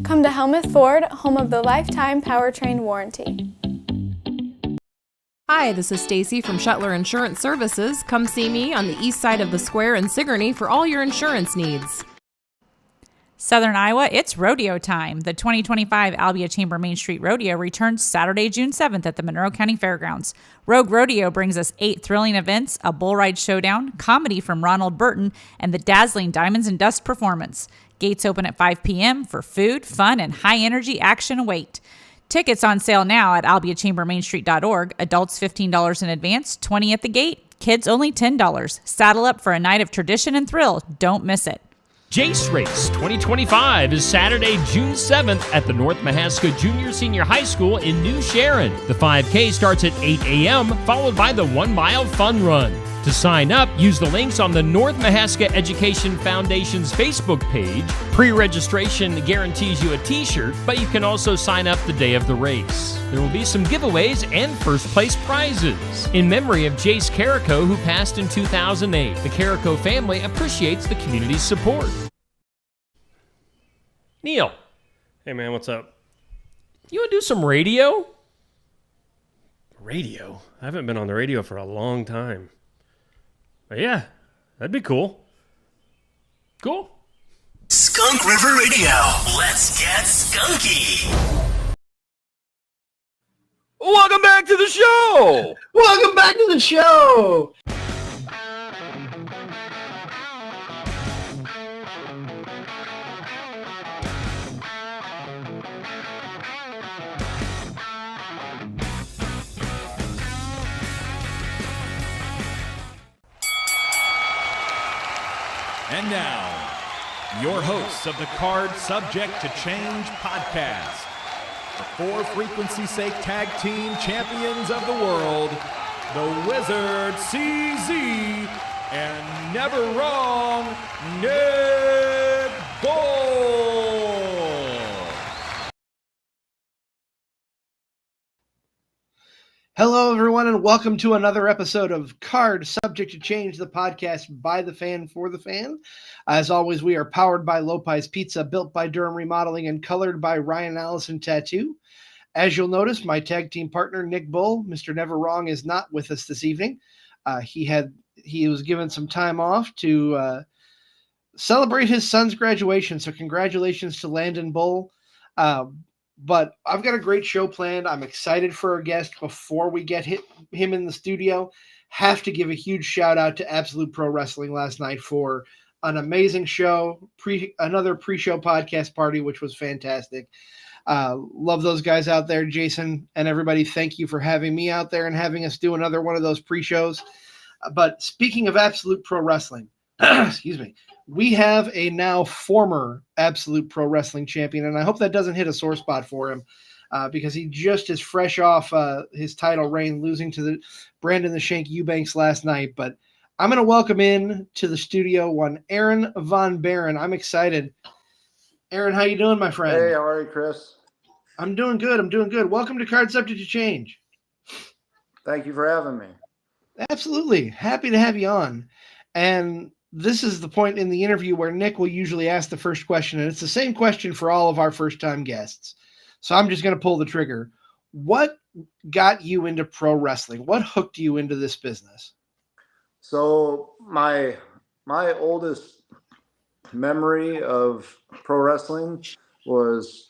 Come to Helmuth Ford, home of the lifetime powertrain warranty. Hi, this is Stacy from Shuttler Insurance Services. Come see me on the east side of the square in Sigourney for all your insurance needs. Southern Iowa, it's rodeo time. The 2025 Albia Chamber Main Street Rodeo returns Saturday, June 7th at the Monroe County Fairgrounds. Rogue Rodeo brings us 8 thrilling events, a bull ride showdown, comedy from Ronald Burton, and the dazzling Diamonds and Dust performance. Gates open at 5 p.m. for food, fun, and high-energy action await. Tickets on sale now at albiachambermainstreet.org. Adults $15 in advance, $20 at the gate. Kids only $10. Saddle up for a night of tradition and thrill. Don't miss it. Jace Race 2025 is Saturday, June 7th at the North Mahaska Junior Senior High School in New Sharon. The 5K starts at 8 a.m., followed by the 1 mile fun run. To sign up, use the links on the North Mahaska Education Foundation's Facebook page. Pre-registration guarantees you a t-shirt, but you can also sign up the day of the race. There will be some giveaways and first-place prizes. In memory of Jace Carrico, who passed in 2008, the Carrico family appreciates the community's support. Neil. Hey, man, what's up? You want to do some radio? Radio? I haven't been on the radio for a long time. But yeah, that'd be cool. Cool. Skunk River Radio. Let's get skunky. Welcome back to the show. Welcome back to the show. And now, your hosts of the Card Subject to Change podcast, the For Frequency's Sake Tag Team Champions of the World, the Wizard CZ, and Never Wrong Nick Bull. Hello, everyone, and welcome to another episode of Card Subject to Change, the podcast by the fan for the fan. As always, we are powered by Lopez Pizza, built by Durham Remodeling, and colored by Ryan Allison Tattoo. As you'll notice, my tag team partner, Nick Bull, Mr. Never Wrong, is not with us this evening. He was given some time off to celebrate his son's graduation, so congratulations to Landon Bull. But I've got a great show planned. I'm excited for our guest. Before we get him in the studio, have to give a huge shout out to Absolute Pro Wrestling last night for an amazing show, another pre-show podcast party, which was fantastic. Love those guys out there, Jason and everybody. Thank you for having me out there and having us do another one of those pre-shows. But speaking of Absolute Pro Wrestling, excuse me, we have a now former Absolute Pro Wrestling champion, and I hope that doesn't hit a sore spot for him because he just is fresh off his title reign, losing to the Brandon the Shank Eubanks last night. But I'm going to welcome in to the studio one Aaron Von Baron. I'm excited. Aaron, how you doing, my friend? Hey, how are you, Chris? I'm doing good. Welcome to Card Subject to Change. Thank you for having me. Absolutely. Happy to have you on. And this is the point in the interview where Nick will usually ask the first question, and it's the same question for all of our first-time guests. So I'm just going to pull the trigger. What got you into pro wrestling? What hooked you into this business? So my oldest memory of pro wrestling was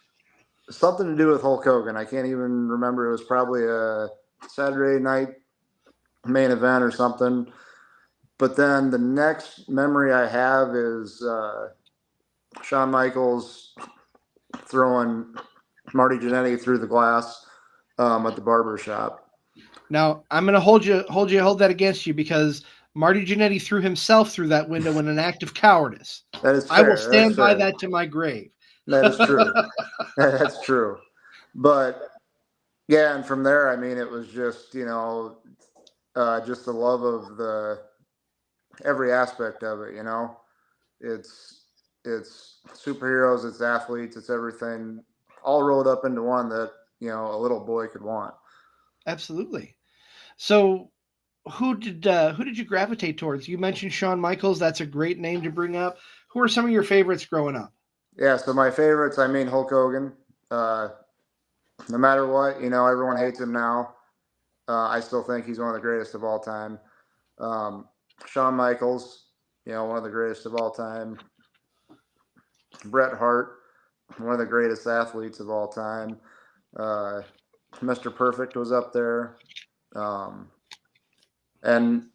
something to do with Hulk Hogan. I can't even remember. It was probably a Saturday night main event or something. But then the next memory I have is Shawn Michaels throwing Marty Jannetty through the glass at the barber shop. Now, I'm going to hold that against you because Marty Jannetty threw himself through that window in an act of cowardice. That is fair. I will stand by that to my grave. That is true. That's true. But yeah, and from there, I mean, it was just, just the love of every aspect of it, it's superheroes, it's athletes, it's everything all rolled up into one that, a little boy could want. Absolutely. So who did you gravitate towards? You mentioned Shawn Michaels. That's a great name to bring up. Who are some of your favorites growing up? Yeah, so my favorites, I mean, Hulk Hogan. No matter what, everyone hates him now. I still think he's one of the greatest of all time. Shawn Michaels, one of the greatest of all time. Bret Hart, one of the greatest athletes of all time. Mr. Perfect was up there. And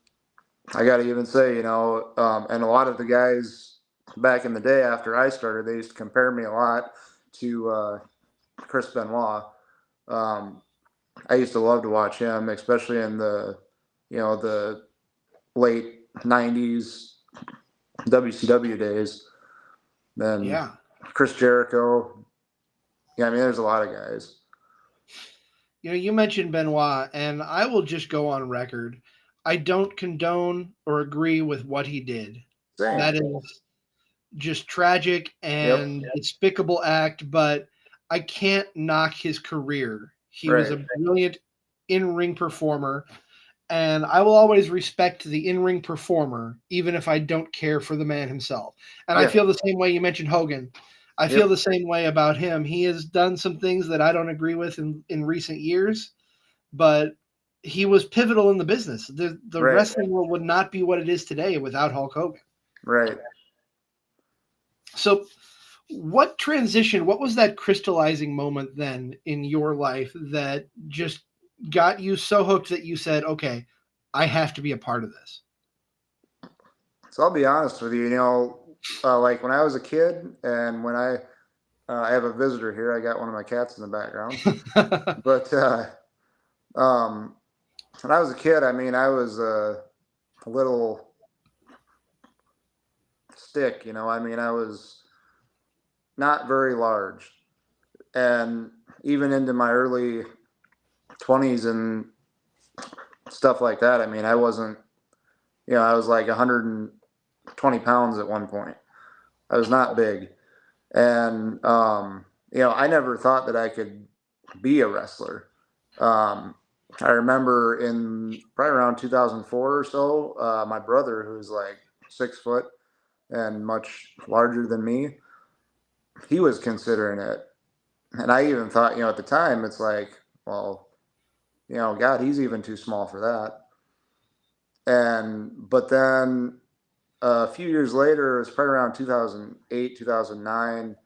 I got to even say, and a lot of the guys back in the day after I started, they used to compare me a lot to Chris Benoit. I used to love to watch him, especially in the late 90s WCW days. Then Chris Jericho. Yeah, I mean, there's a lot of guys. You mentioned Benoit, and I will just go on record. I don't condone or agree with what he did. Same. That is just tragic and despicable act, but I can't knock his career. He was a brilliant in-ring performer, and I will always respect the in-ring performer, even if I don't care for the man himself. And I feel the same way. You mentioned Hogan. I feel the same way about him. He has done some things that I don't agree with in recent years, but he was pivotal in the business. The wrestling world would not be what it is today without Hulk Hogan. Right. So what was that crystallizing moment then in your life that just got you so hooked that you said, okay, I have to be a part of this? So I'll be honest with you, like when I was a kid and when I have a visitor here, I got one of my cats in the background, but when I was a kid, I mean, I was a little stick, I mean, I was not very large. And even into my early 20s and stuff like that, I mean, I wasn't, I was like 120 pounds at one point. I was not big. And, I never thought that I could be a wrestler. I remember in probably around 2004 or so, my brother, who's like 6 foot and much larger than me, he was considering it. And I even thought, at the time, it's like, well, God, he's even too small for that. But then a few years later, it was probably around 2008, 2009,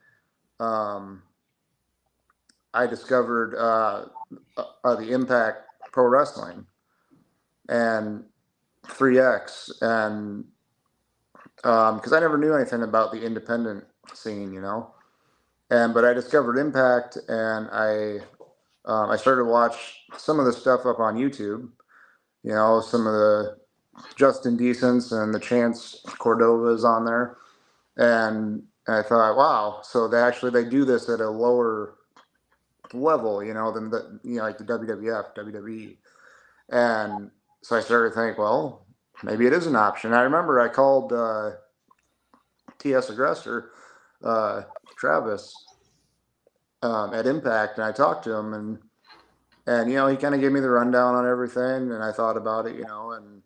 I discovered the Impact Pro Wrestling and 3X, and because I never knew anything about the independent scene, but I discovered Impact, and I started to watch some of the stuff up on YouTube, some of the Justin Decents and the Chance Cordovas on there, and I thought, wow, so they do this at a lower level, than like the WWF, WWE. And so I started to think, well, maybe it is an option. I remember I called TS Aggressor, Travis, at Impact, and I talked to him, and he kind of gave me the rundown on everything, and I thought about it, and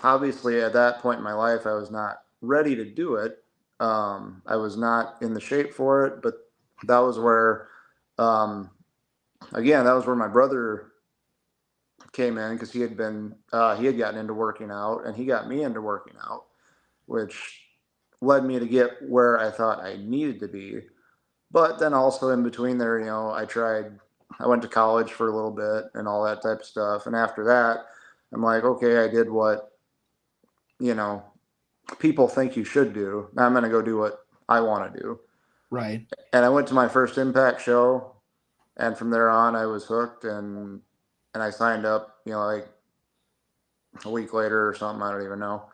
obviously at that point in my life, I was not ready to do it. I was not in the shape for it, but that was where, again, that was where my brother came in, because he had gotten into working out, and he got me into working out, which led me to get where I thought I needed to be. But then also in between there, I went to college for a little bit and all that type of stuff. And after that, I'm like, okay, I did what, people think you should do. Now I'm going to go do what I want to do. Right. And I went to my first Impact show, and from there on I was hooked, and I signed up, like a week later or something. I don't even know.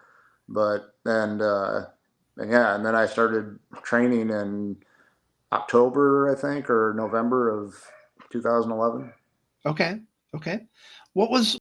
But, and then I started training in October, I think, or November of 2011. Okay. What was